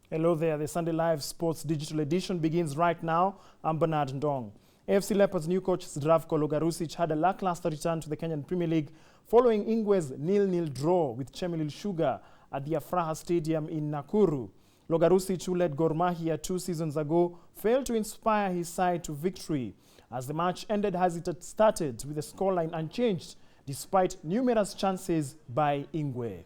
Hello there, the Sunday Live Sports Digital Edition begins right now. I'm Bernard Ndong. AFC Leopards' new coach Zdravko Logarusic had a lackluster return to the Kenyan Premier League following Ingwe's 0-0 draw with Chemelil Sugar at the Afraha Stadium in Nakuru. Logarusic, who led Gor Mahia 2 seasons ago, failed to inspire his side to victory as the match ended as it had started, with the scoreline unchanged despite numerous chances by Ingwe.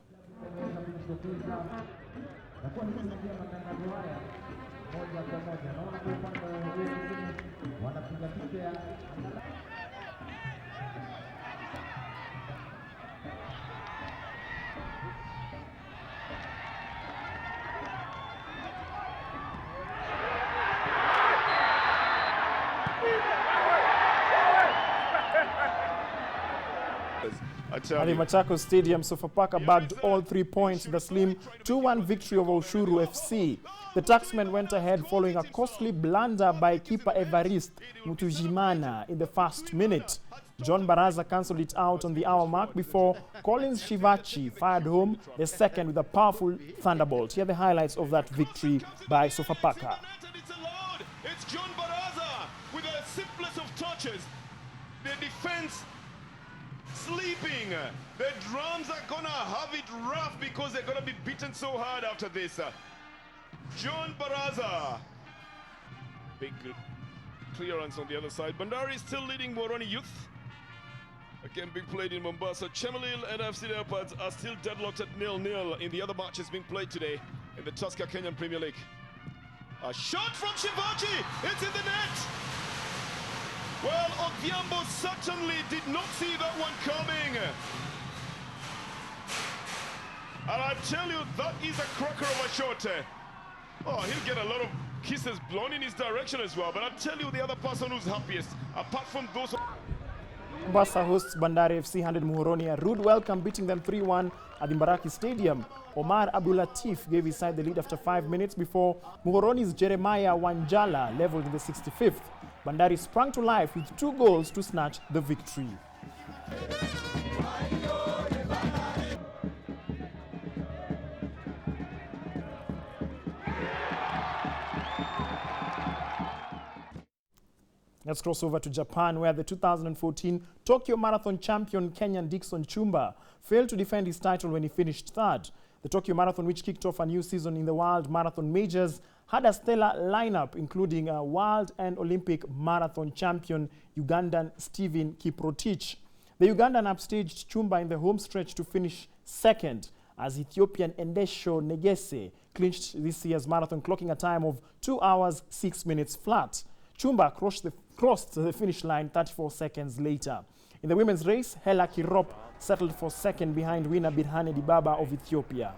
At the Machakos Stadium, Sofapaka bagged all 3 points with a slim 2-1 victory over Ushuru FC. The Taxmen went ahead following a costly blunder by keeper Evariste Mutujimana in the first minute. John Baraza cancelled it out on the hour mark before Collins Shivachi fired home the second with a powerful thunderbolt. Here are the highlights of that victory by Sofapaka. It's John Baraza with the simplest of touches. The defense sleeping. The drums are gonna have it rough because they're gonna be beaten so hard after this. John Baraza. Big clearance on the other side. Bandari is still leading Moroni Youth. Again, big played in Mombasa. Chemelil and FC Leopards are still deadlocked at 0-0 in the other matches being played today in the Tusker Kenyan Premier League. A shot from Shivachi. It's in the net. Well, Odhiambo certainly did not see that one coming. And I tell you, that is a cracker of a shot. Oh, he'll get a lot of kisses blown in his direction as well. But I tell you, the other person who's happiest, apart from those... Mombasa hosts Bandari FC handed Muhoroni a rude welcome, beating them 3-1 at the Mbaraki Stadium. Omar Abdulatif gave his side the lead after 5 minutes before Muhoroni's Jeremiah Wanjala leveled in the 65th. Bandari sprang to life with 2 goals to snatch the victory. Let's cross over to Japan, where the 2014 Tokyo Marathon champion Kenyan Dickson Chumba failed to defend his title when he finished third. The Tokyo Marathon, which kicked off a new season in the World Marathon Majors, had a stellar lineup, including a World and Olympic Marathon champion Ugandan Stephen Kiprotich. The Ugandan upstaged Chumba in the home stretch to finish second, as Ethiopian Endesho Negese clinched this year's marathon, clocking a time of 2 hours 6 minutes flat. Chumba crossed the finish line 34 seconds later. In the women's race, Hela Kirop settled for second behind winner Birhane Dibaba of Ethiopia.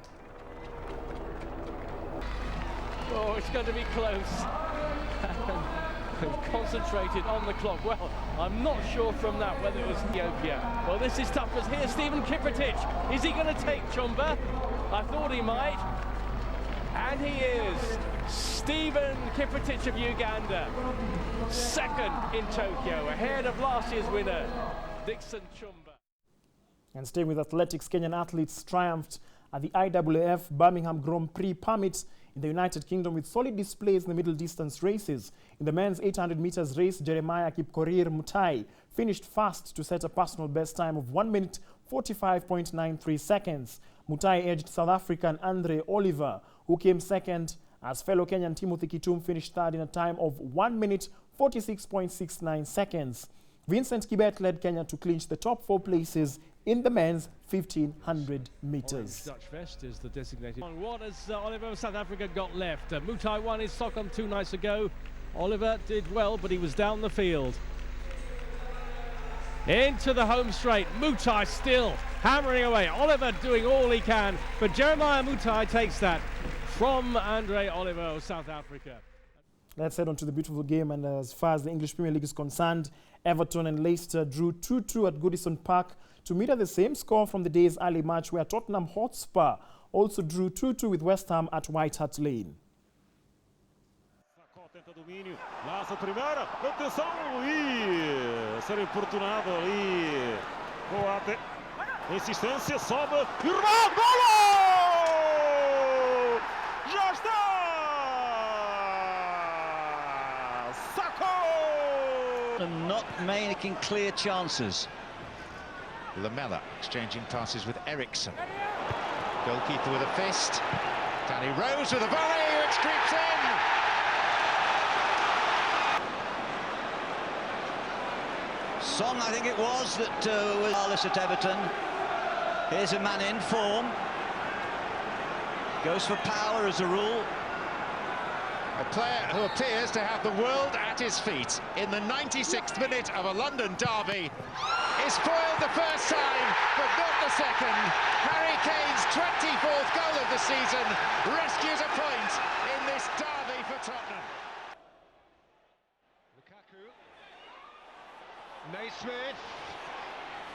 Oh, it's going to be close. Concentrated on the clock. Well, I'm not sure from that whether it was Ethiopia. Well, this is tough, because here's Stephen Kiprotich. Is he going to take Chumba? I thought he might. And he is. Stephen Kiprotich of Uganda, second in Tokyo, ahead of last year's winner, Dickson Chumba. And staying with athletics, Kenyan athletes triumphed at the IAAF Birmingham Grand Prix Permit in the United Kingdom with solid displays in the middle distance races. In the men's 800 meters race, Jeremiah Kipkorir Mutai finished first to set a personal best time of 1 minute 45.93 seconds. Mutai edged South African Andre Oliver, who came second, as fellow Kenyan Timothy Kitum finished third in a time of 1 minute 46.69 seconds. Vincent Kibet led Kenya to clinch the top 4 places in the men's 1500 meters. Dutch vest is the designated. What has Oliver of South Africa got left? Mutai won his Stockholm 2 nights ago. Oliver did well, but he was down the field. Into the home straight. Mutai still hammering away. Oliver doing all he can, but Jeremiah Mutai takes that from Andre Oliver of South Africa. Let's head on to the beautiful game, and as far as the English Premier League is concerned, Everton and Leicester drew 2-2 at Goodison Park to meet at the same score from the day's early match, where Tottenham Hotspur also drew 2-2 with West Ham at White Hart Lane. Lança a primeira, atenção, e ser importunado ali, Coate, insistência, sobe, e remate, golo! Já está! not making clear chances. Lamela exchanging passes with Eriksson. Goalkeeper with a fist. Danny Rose with a volley, which creeps in. Song, I think it was, that was Arliss at Everton. Here's a man in form. Goes for power as a rule. A player who appears to have the world at his feet in the 96th minute of a London derby. Is foiled the first time, but not the second. Harry Kane's 24th goal of the season rescues a point in this derby for Tottenham. Lukaku. Naismith.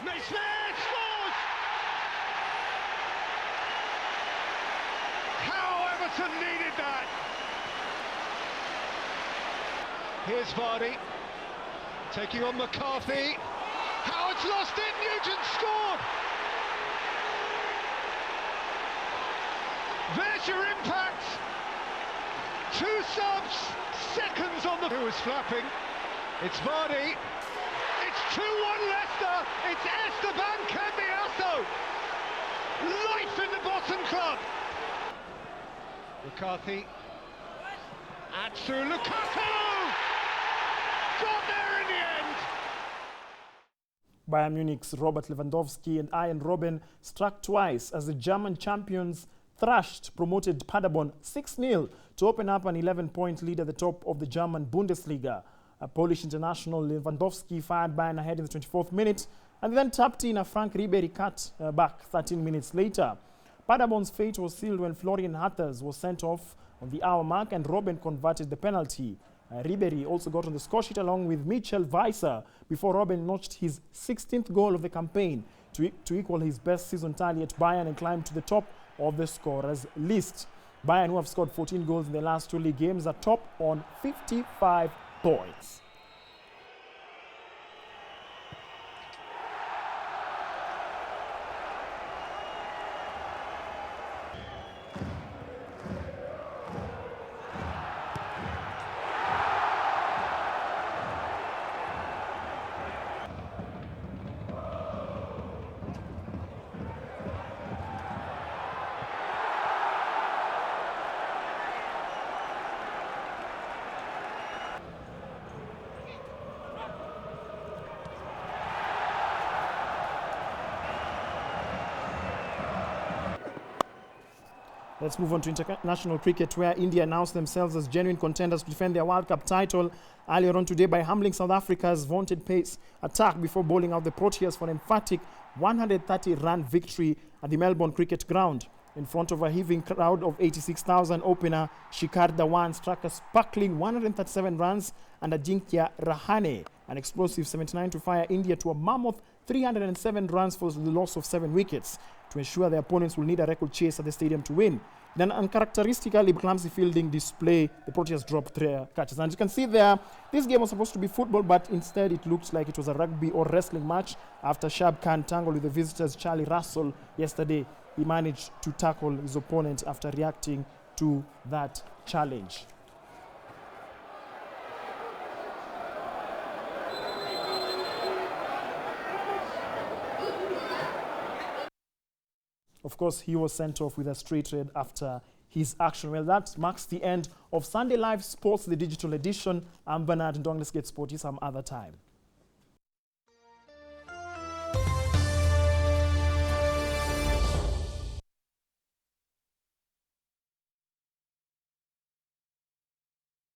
Naismith scores! How Everton needed that! Here's Vardy, taking on McCarthy. Howard's lost it, Nugent scored! There's your impact! 2 subs, seconds on the... Who was flapping? It's Vardy. It's 2-1 Leicester. It's Esteban Cambiasso. Life in the bottom club. McCarthy. Atsu Lukaku! Got there in the end! Bayern Munich's Robert Lewandowski and Arjen Robben struck twice as the German champions thrashed promoted Paderborn 6-0 to open up an 11-point lead at the top of the German Bundesliga. A Polish international Lewandowski fired Bayern ahead in the 24th minute and then tapped in a Frank Ribery cut back 13 minutes later. Paderborn's fate was sealed when Florian Hatters was sent off on the hour mark and Robben converted the penalty. Ribery also got on the score sheet along with Michel Weiser before Robben notched his 16th goal of the campaign to equal his best season tally at Bayern and climb to the top of the scorers list. Bayern, who have scored 14 goals in their last 2 league games, are top on 55 points. Let's move on to international cricket, where India announced themselves as genuine contenders to defend their World Cup title earlier on today by humbling South Africa's vaunted pace attack before bowling out the Proteas for an emphatic 130-run victory at the Melbourne Cricket Ground. In front of a heaving crowd of 86,000, opener Shikhar Dhawan struck a sparkling 137 runs and Ajinkya Rahane an explosive 79 to fire India to a mammoth 307 runs for the loss of 7 wickets to ensure their opponents will need a record chase at the stadium to win. In an uncharacteristically clumsy fielding display, the Proteas dropped 3 catches. And you can see there, this game was supposed to be football, but instead it looked like it was a rugby or wrestling match. After Shab Khan tangled with the visitors' Charlie Russell yesterday, he managed to tackle his opponent after reacting to that challenge. Of course, he was sent off with a straight red after his action. Well, that marks the end of Sunday Live Sports, the digital edition. I'm Bernard Ndong. Let's get sporty some other time.